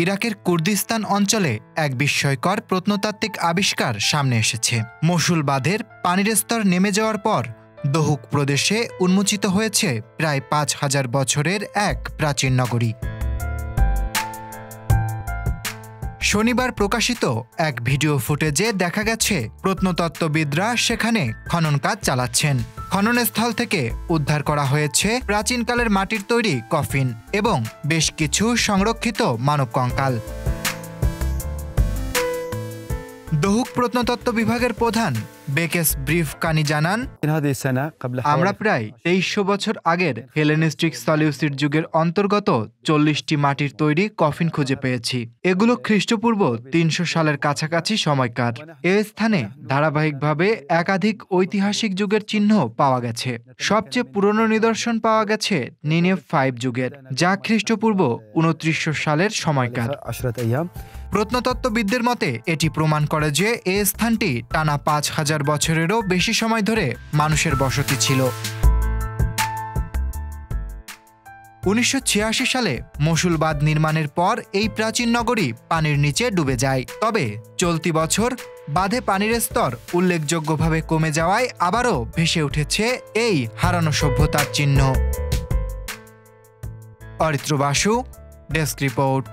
ইরাকের কুর্দিস্তান অঞ্চলে এক বিস্ময়কর প্রত্নতাত্ত্বিক আবিষ্কার সামনে এসেছে। মসুল বাঁধের পানির স্তর নেমে যাওয়ার পর দহুক প্রদেশে উন্মোচিত হয়েছে প্রায় ৫,০০০ বছরের এক প্রাচীন নগরী। শনিবার প্রকাশিত এক ভিডিও ফুটেজে দেখা গেছে প্রত্নতত্ত্ববিদরা সেখানে খনন কাজ চালাচ্ছেন। খননস্থল থেকে উদ্ধার করা হয়েছে প্রাচীনকালের মাটির তৈরি কফিন এবং বেশ কিছু সংরক্ষিত মানব কঙ্কাল। দহুক প্রত্নতত্ত্ব বিভাগের প্রধান বেকেস ব্রিফকানি জানান, আমরা প্রায় ২৩০০ বছর আগের হেলেনিস্টিক সলিউসিড যুগের অন্তর্গত ৪০টি মাটির তৈরি কফিন খুঁজে পেয়েছি। এগুলো খ্রিস্টপূর্ব ৩০০ সালের কাছাকাছি সময়কার। এ স্থানে ধারাবাহিকভাবে একাধিক ঐতিহাসিক যুগের চিহ্ন পাওয়া গেছে। সবচেয়ে পুরনো নিদর্শন পাওয়া গেছে নিনেভ ৫ যুগের, যা খ্রিস্টপূর্ব ২৯০০ সালের সময়কার। প্রত্নতত্ত্ববিদদের মতে এটি প্রমাণ করে যে এই স্থানটি টানা ৫,০০০ বছরেরও বেশি সময় ধরে মানুষের বসতি ছিল। ১৯৮৬ সালে মসুল বাঁধ নির্মাণের পর এই প্রাচীন নগরী পানির নিচে ডুবে যায়। তবে চলতি বছর বাঁধে পানির স্তর উল্লেখযোগ্যভাবে কমে যাওয়ায় আবারও ভেসে উঠেছে এই হারানো সভ্যতার চিহ্ন। Aritra Basu, desk report.